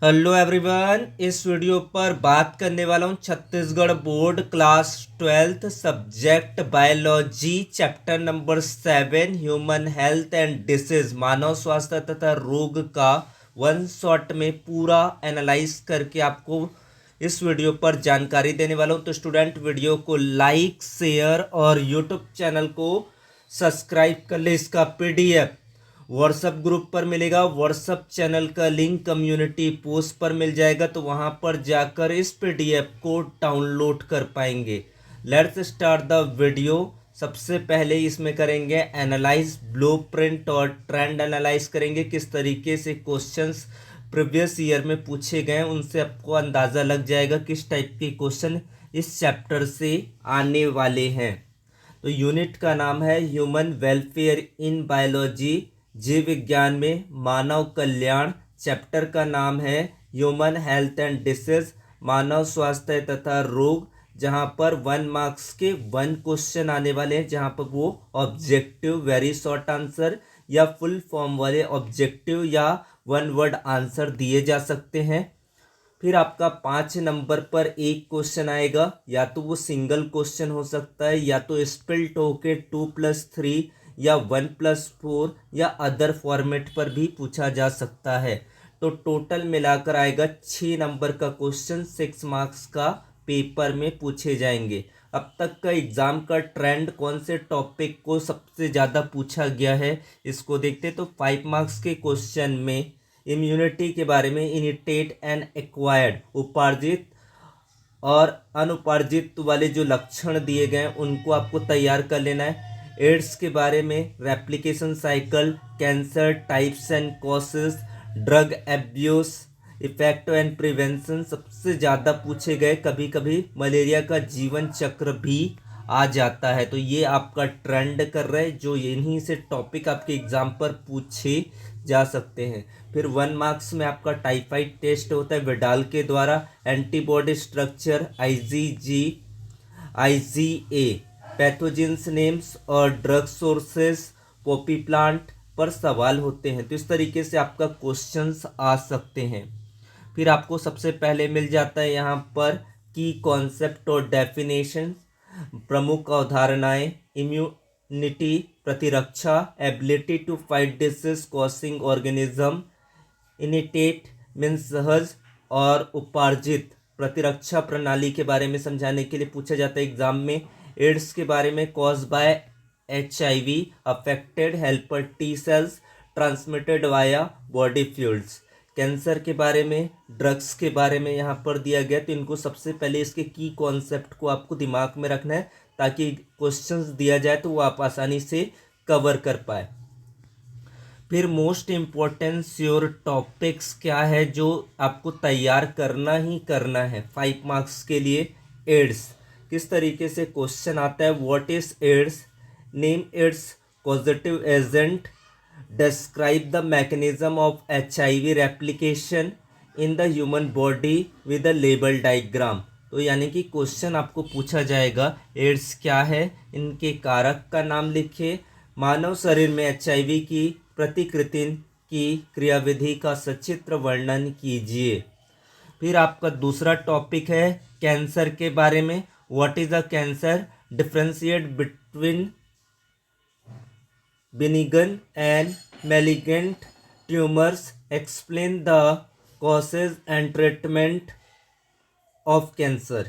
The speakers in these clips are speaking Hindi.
Hello everyone. इस वीडियो पर बात करने वाला हूँ Chhattisgarh board class 12th subject biology chapter number 7 human health and disease मानव स्वास्थ्य तथा रोग का वन शॉट में पूरा एनालाइज करके आपको इस वीडियो पर जानकारी देने वाला हूँ। तो स्टूडेंट वीडियो को लाइक शेयर और यूट्यूब चैनल को सब्सक्राइब कर ले। इसका पीडीएफ व्हाट्सएप ग्रुप पर मिलेगा। व्हाट्सएप चैनल का लिंक कम्युनिटी पोस्ट पर मिल जाएगा, तो वहां पर जाकर इस पीडीएफ को डाउनलोड कर पाएंगे। Let's start the video. सबसे पहले इसमें करेंगे एनालाइज ब्लूप्रिंट और ट्रेंड एनालाइज करेंगे। किस तरीके से क्वेश्चंस प्रीवियस ईयर में पूछे गए उनसे आपको अंदाज़ा लग जाएगा किस टाइप के क्वेश्चन इस चैप्टर से आने वाले हैं। तो यूनिट का नाम है ह्यूमन वेलफेयर इन बायोलॉजी, जीव विज्ञान में मानव कल्याण। चैप्टर का नाम है ह्यूमन हेल्थ एंड डिसीज, मानव स्वास्थ्य तथा रोग, जहां पर 1 मार्क्स के 1 क्वेश्चन आने वाले हैं, जहां पर वो ऑब्जेक्टिव वेरी शॉर्ट आंसर या फुल फॉर्म वाले ऑब्जेक्टिव या 1 वर्ड आंसर दिए जा सकते हैं। फिर आपका 5 नंबर पर एक क्वेश्चन आएगा, या तो वो सिंगल क्वेश्चन हो सकता है या तो स्प्लिट होके 2+3 या 1+4 या अदर फॉर्मेट पर भी पूछा जा सकता है। तो टोटल मिलाकर आएगा 6 नंबर का क्वेश्चन 6 मार्क्स का पेपर में पूछे जाएंगे। अब तक का एग्जाम का ट्रेंड कौन से टॉपिक को सबसे ज़्यादा पूछा गया है इसको देखते। तो 5 मार्क्स के क्वेश्चन में इम्यूनिटी के बारे में, इनिटेट एंड एक्वायर्ड, उपार्जित और अनुपार्जित वाले जो लक्षण दिए गए हैं उनको आपको तैयार कर लेना है। एड्स के बारे में, replication cycle, cancer types and causes, drug abuse, effect and prevention सबसे ज़्यादा पूछे गए। कभी कभी मलेरिया का जीवन चक्र भी आ जाता है। तो ये आपका ट्रेंड कर रहा है, जो इन्हीं से टॉपिक आपके एग्जाम पर पूछे जा सकते हैं। फिर 1 मार्क्स में आपका टाइफाइड टेस्ट होता है विडाल के द्वारा, antibody structure, IgG, IgA, pathogens names और ड्रग सोर्सेस, पॉपी प्लांट पर सवाल होते हैं। तो इस तरीके से आपका क्वेश्चंस आ सकते हैं। फिर आपको सबसे पहले मिल जाता है यहाँ पर की कॉन्सेप्ट और डेफिनेशन, प्रमुख अवधारणाएं, इम्यूनिटी प्रतिरक्षा, ability to fight disease causing organism, innate means सहज और उपार्जित प्रतिरक्षा प्रणाली के बारे में समझाने के लिए पूछा जाता है एग्जाम में। एड्स के बारे में, cause by HIV, affected helper T cells, transmitted via body fluids. Cancer के बारे में, ड्रग्स के बारे में यहाँ पर दिया गया। तो इनको सबसे पहले इसके की कॉन्सेप्ट को आपको दिमाग में रखना है, ताकि क्वेश्चंस दिया जाए तो वो आप आसानी से कवर कर पाए। फिर मोस्ट इम्पोर्टेंट योर टॉपिक्स क्या है जो आपको तैयार करना ही करना है 5 मार्क्स के लिए। एड्स, किस तरीके से क्वेश्चन आता है। What is AIDS, name its positive agent, describe the mechanism of HIV replication in the human body with a label diagram. तो यानी कि क्वेश्चन आपको पूछा जाएगा एड्स क्या है, इनके कारक का नाम लिखिए, मानव शरीर में HIV की प्रतिकृति की क्रियाविधि का सचित्र वर्णन कीजिए। फिर आपका दूसरा टॉपिक है कैंसर के बारे में। What is a cancer, differentiate between benign and malignant tumors, explain the causes and treatment of cancer।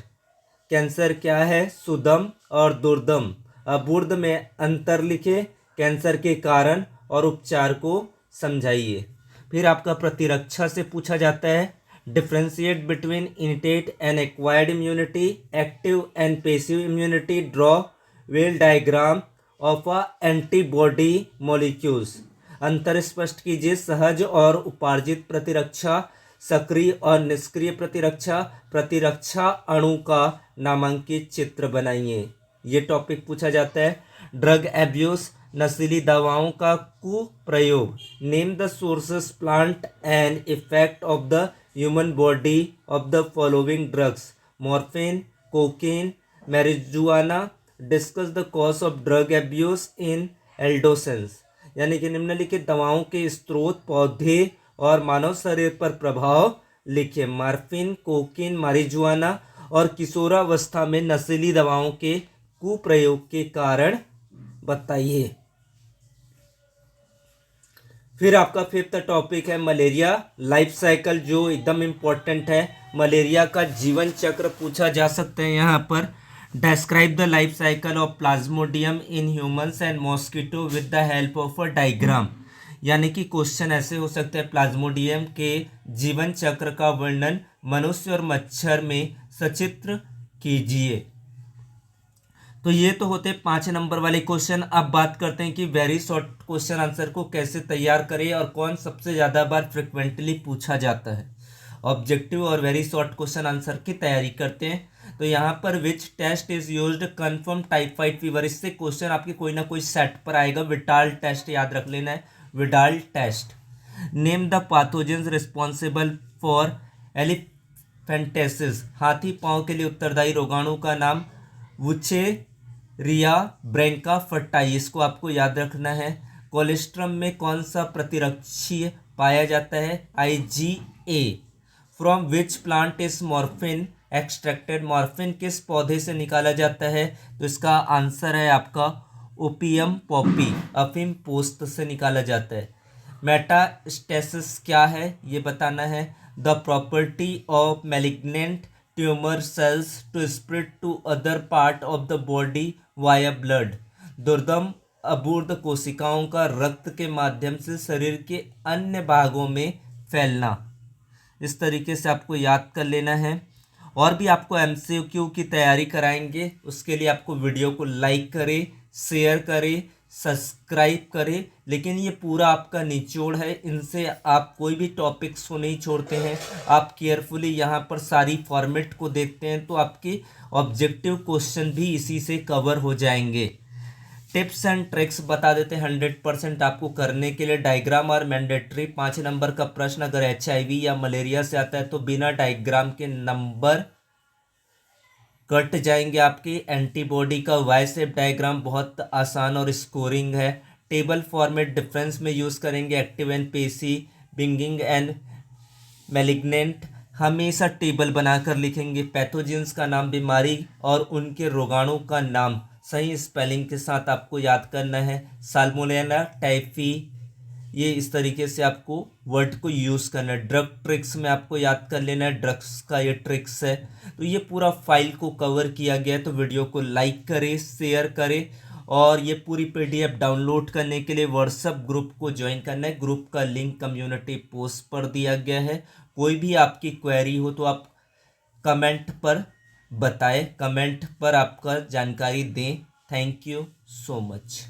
Cancer क्या है, सुदम और दुर्दम, अबूर्द में अंतर लिखे, कैंसर के कारण और उपचार को समझाइए। फिर आपका प्रतिरक्षा से पूछा जाता है, differentiate between innate and acquired immunity, active and passive immunity, draw well diagram of a antibody molecules. अंतर स्पष्ट कीजिए, सहज और उपार्जित प्रतिरक्षा, सक्रिय और निष्क्रिय प्रतिरक्षा, प्रतिरक्षा अणु का नामांकित चित्र बनाइए। ये टॉपिक पूछा जाता है। ड्रग एब्यूज, नशीली दवाओं का कुप्रयोग, name the sources, plant and effect of the human body of the following drugs, morphine, cocaine, marijuana, discuss the cause of drug abuse in adolescence. यानी कि निम्नलिखित दवाओं के स्रोत, पौधे और मानव शरीर पर प्रभाव लिखिए। मॉर्फिन, कोकीन, मारिजुआना और किशोरावस्था में नशीली दवाओं के कुप्रयोग के कारण बताइए। फिर आपका फिफ्थ टॉपिक है मलेरिया लाइफ साइकिल, जो एकदम इम्पोर्टेंट है। मलेरिया का जीवन चक्र पूछा जा सकता है यहाँ पर। Describe the life cycle of Plasmodium in humans and mosquito with the help of a diagram. यानी कि क्वेश्चन ऐसे हो सकते हैं, प्लाज्मोडियम के जीवन चक्र का वर्णन मनुष्य और मच्छर में सचित्र कीजिए। तो ये तो होते 5 नंबर वाले क्वेश्चन। अब बात करते हैं कि वेरी शॉर्ट क्वेश्चन आंसर को कैसे तैयार करें और कौन सबसे ज़्यादा बार फ्रिक्वेंटली पूछा जाता है। ऑब्जेक्टिव और वेरी शॉर्ट क्वेश्चन आंसर की तैयारी करते हैं। तो यहाँ पर which test is used confirm typhoid fever, इससे क्वेश्चन आपके कोई ना कोई सेट पर आएगा। विडाल टेस्ट याद रख लेना है, Widal test. Name the pathogens responsible for elephantiasis, हाथी पाँव के लिए उत्तरदायी रोगाणु का नाम वुचेरिया ब्रैंका फटाई, इसको आपको याद रखना है। कोलेस्ट्रम में कौन सा प्रतिरक्षी पाया जाता है, IgA। From which plant is morphine extracted, morphine किस पौधे से निकाला जाता है, तो इसका आंसर है आपका ओपियम पॉपी, अफीम पोस्त से निकाला जाता है। मेटास्टेसिस क्या है ये बताना है। The property of malignant tumour cells to spread to other part of the body via blood, दुर्दम अबूर्द कोशिकाओं का रक्त के माध्यम से शरीर के अन्य भागों में फैलना। इस तरीके से आपको याद कर लेना है। और भी आपको MCQ की तैयारी कराएंगे, उसके लिए आपको वीडियो को लाइक करें, शेयर करें, सब्सक्राइब करें। लेकिन ये पूरा आपका निचोड़ है, इनसे आप कोई भी टॉपिक्स को नहीं छोड़ते हैं। आप केयरफुली यहाँ पर सारी फॉर्मेट को देखते हैं तो आपके ऑब्जेक्टिव क्वेश्चन भी इसी से कवर हो जाएंगे। टिप्स एंड ट्रिक्स बता देते हैं 100% आपको करने के लिए। डायग्राम और मैंडेटरी। 5 नंबर का प्रश्न अगर HIV या मलेरिया से आता है तो बिना डायग्राम के नंबर कट जाएंगे आपके। एंटीबॉडी का वाई शेप डायग्राम बहुत आसान और स्कोरिंग है। टेबल फॉर्मेट डिफरेंस में यूज़ करेंगे, active and Pesi, बिंगिंग and malignant, हमेशा टेबल बनाकर लिखेंगे। पैथोजेंस का नाम, बीमारी और उनके रोगाणु का नाम सही स्पेलिंग के साथ आपको याद करना है। साल्मोनेला टाइफी, ये इस तरीके से आपको वर्ड को यूज़ करना है। ड्रग ट्रिक्स में आपको याद कर लेना है, ड्रग्स का ये ट्रिक्स है। तो ये पूरा फाइल को कवर किया गया है। तो वीडियो को लाइक करें, शेयर करें और ये पूरी PDF डाउनलोड करने के लिए व्हाट्सएप ग्रुप को ज्वाइन करना है। ग्रुप का लिंक कम्युनिटी पोस्ट पर दिया गया है। कोई भी आपकी क्वेरी हो तो आप कमेंट पर बताएं, कमेंट पर आपका जानकारी दें। Thank you so much.